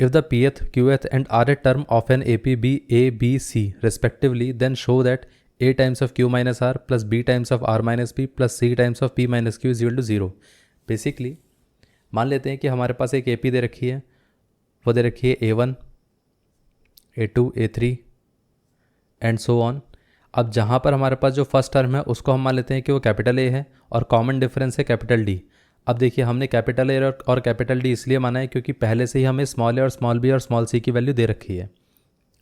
If the pth, qth and rth term of an AP be A, B, C respectively, then show that A times of Q minus R plus B times of R minus P plus C times of P minus Q is equal to 0. Basically मान लेते हैं कि हमारे पास एक AP दे रखी है, वो दे रखी है A1, A2, A3 and so on. अब जहाँ पर हमारे पास जो फर्स्ट टर्म है उसको हम मान लेते हैं कि वो कैपिटल ए है और कॉमन डिफरेंस है कैपिटल डी. अब देखिए हमने कैपिटल ए और कैपिटल डी इसलिए माना है क्योंकि पहले से ही हमें स्मॉल ए और स्मॉल बी और स्मॉल सी की वैल्यू दे रखी है.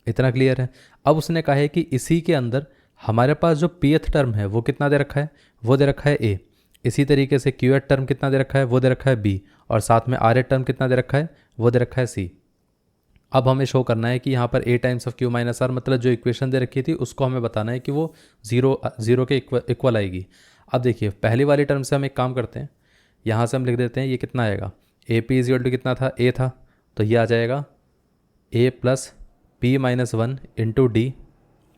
इतना क्लियर है. अब उसने कहा है कि इसी के अंदर हमारे पास जो पीएथ टर्म है वो कितना दे रखा है, वो दे रखा है ए. इसी तरीके से क्यूएथ टर्म कितना दे रखा है, वो दे रखा है बी. और साथ में आर एथ टर्म कितना दे रखा है, वो दे रखा है सी. अब हमें शो करना है कि यहाँ पर A times of Q minus R मतलब जो इक्वेशन दे रखी थी उसको हमें बताना है कि वो जीरो के इक्वल आएगी. अब देखिए पहली वाली टर्म से हम एक काम करते हैं, यहाँ से हम लिख देते हैं ये कितना आएगा, A P is equal to कितना था, ए था, तो ये आ जाएगा A plus P minus one into D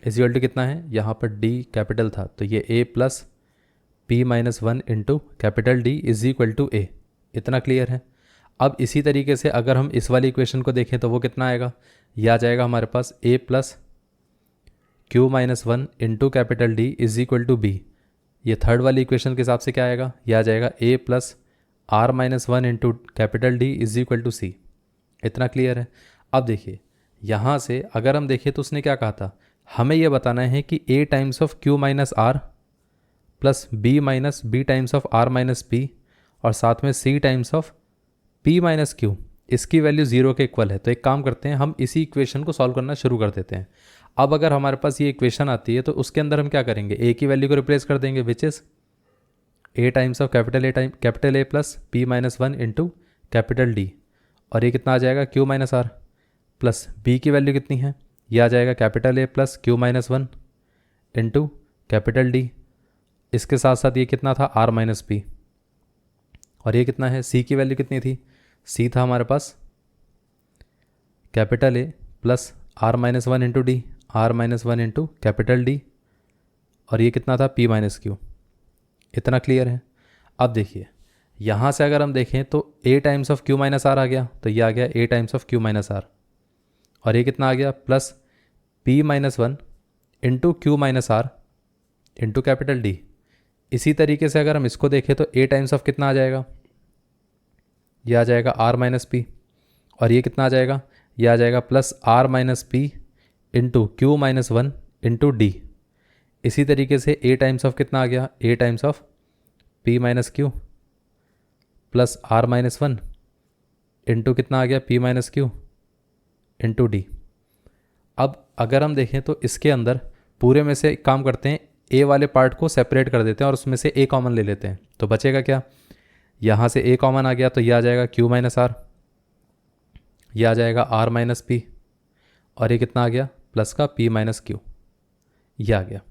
is equal to कितना है, यहाँ पर डी कैपिटल था तो ये A plus P minus one into capital D is equal to A. इतना क्लियर है. अब इसी तरीके से अगर हम इस वाली इक्वेशन को देखें तो वो कितना आएगा, यह आ जाएगा हमारे पास a plus Q minus one into capital D is equal to B. ये थर्ड वाली इक्वेशन के हिसाब से क्या आएगा, यह आ जाएगा a plus R minus one into capital D is equal to C. इतना क्लियर है. अब देखिए यहाँ से अगर हम देखें तो उसने क्या कहा था, हमें यह बताना है कि a times of Q minus R plus B minus B times of R minus P और साथ में c times of p minus Q इसकी वैल्यू जीरो के इक्वल है. तो एक काम करते हैं, हम इसी इक्वेशन को सॉल्व करना शुरू कर देते हैं. अब अगर हमारे पास ये इक्वेशन आती है तो उसके अंदर हम क्या करेंगे, a की वैल्यू को रिप्लेस कर देंगे which is a times of capital A plus P minus one into capital D. और ये कितना आ जाएगा, q minus R plus B की वैल्यू कितनी है, ये आ जाएगा capital A plus Q minus one into capital D. इसके साथ साथ ये कितना था, आर माइनस पी. और ये कितना है, c की वैल्यू कितनी थी, c था हमारे पास capital A plus R minus one into D, R minus one into capital D. और ये कितना था, p माइनस क्यू. इतना क्लियर है. अब देखिए यहाँ से अगर हम देखें तो a times of q minus R आ गया, तो ये आ गया a times of q minus R. और ये कितना आ गया, plus p minus one into Q minus R into capital D. इसी तरीके से अगर हम इसको देखें तो a टाइम्स ऑफ कितना आ जाएगा, ये आ जाएगा r माइनस पी. और ये कितना आ जाएगा, ये आ जाएगा plus r minus P into Q minus one into D. इसी तरीके से a टाइम्स ऑफ कितना आ गया, a times of p minus Q plus r minus one into कितना आ गया, p minus Q into D. अब अगर हम देखें तो इसके अंदर पूरे में से एक काम करते हैं, ए वाले पार्ट को सेपरेट कर देते हैं और उसमें से ए कॉमन ले लेते हैं. तो बचेगा क्या, यहाँ से ए कॉमन आ गया तो ये आ जाएगा क्यू माइनस आर, ये आ जाएगा आर माइनस पी. और ये कितना आ गया, प्लस का पी माइनस क्यू, ये आ गया.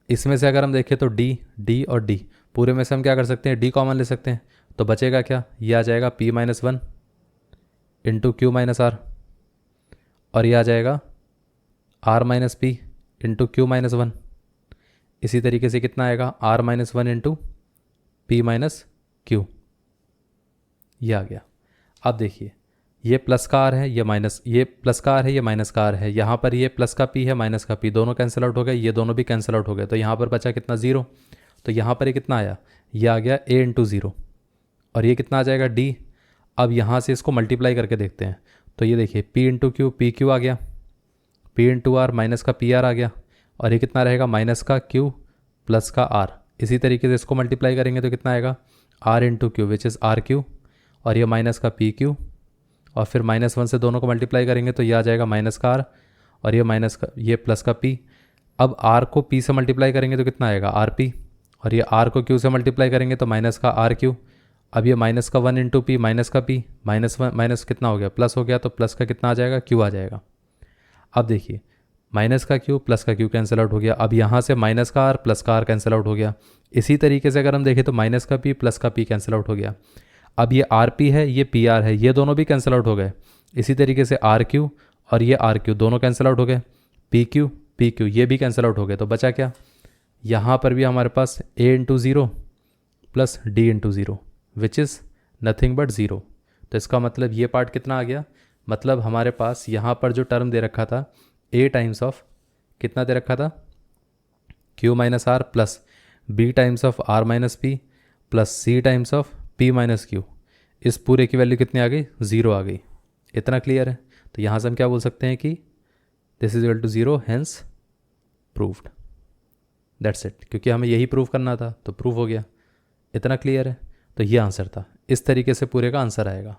इसमें से अगर हम देखें तो डी डी और डी पूरे में से हम क्या कर सकते हैं, डी कॉमन ले सकते हैं. तो बचेगा क्या, ये आ जाएगा P minus one into Q minus R. और ये आ जाएगा R minus P into Q minus one. इसी तरीके से कितना आएगा, R minus one into P minus Q, ये आ गया. अब देखिए ये प्लस का आर है, ये माइनस, ये प्लस का आर है, ये माइनस का आर है. यहाँ पर ये प्लस का पी है, माइनस का पी, दोनों कैंसिल आउट हो गए, ये दोनों भी कैंसिल आउट हो गए. तो यहाँ पर बचा कितना, जीरो. तो यहाँ पर ये कितना आया, ये आ गया ए इंटू ज़ीरो. और ये कितना आ जाएगा, डी. अब यहाँ से इसको मल्टीप्लाई करके देखते हैं तो ये देखिए P into Q, P Q आ गया, पी इंटू आर माइनस का पी आर आ गया. और ये कितना रहेगा, माइनस का क्यू प्लस का आर. इसी तरीके से इसको मल्टीप्लाई करेंगे तो कितना आएगा, R into Q which is R Q. और ये माइनस का पी क्यू और फिर माइनस वन से दोनों को मल्टीप्लाई करेंगे तो ये आ जाएगा माइनस का आर. और ये माइनस का, ये प्लस का पी. अब आर को पी से मल्टीप्लाई करेंगे तो कितना आएगा, आर पी. और ये आर को क्यू से मल्टीप्लाई करेंगे तो माइनस का आर क्यू. अब ये माइनस का वन इंटू पी, माइनस का पी, माइनस वन माइनस कितना हो गया, प्लस हो गया, तो प्लस का कितना आ जाएगा, क्यू आ जाएगा. अब देखिए माइनस का क्यू प्लस का क्यू कैंसिल आउट हो गया. अब यहाँ से माइनस का आर प्लस का आर कैंसिल आउट हो गया. इसी तरीके से अगर हम देखें तो माइनस का पी प्लस का पी कैंसिल आउट हो गया. अब ये आर पी है, ये पी आर है, ये दोनों भी कैंसिल आउट हो गए. इसी तरीके से आर क्यू और ये आर क्यू दोनों कैंसिल आउट हो गए. पी क्यू ये भी कैंसिल आउट हो गए. तो बचा क्या, यहाँ पर भी हमारे पास A into zero plus D into zero which is nothing but zero. तो इसका मतलब ये पार्ट कितना आ गया, मतलब हमारे पास यहाँ पर जो टर्म दे रखा था a टाइम्स ऑफ कितना दे रखा था q minus R plus b times of r minus P plus c times of p minus Q, इस पूरे की वैल्यू कितनी आ गई 0 आ गई। इतना क्लियर है। तो यहाँ से हम क्या बोल सकते हैं कि this is equal to 0 hence proved. That's it, क्योंकि हमें यही प्रूव करना था तो प्रूव हो गया। इतना क्लियर है। तो ये आंसर था। इस तरीके से पूरे का आंसर आएगा।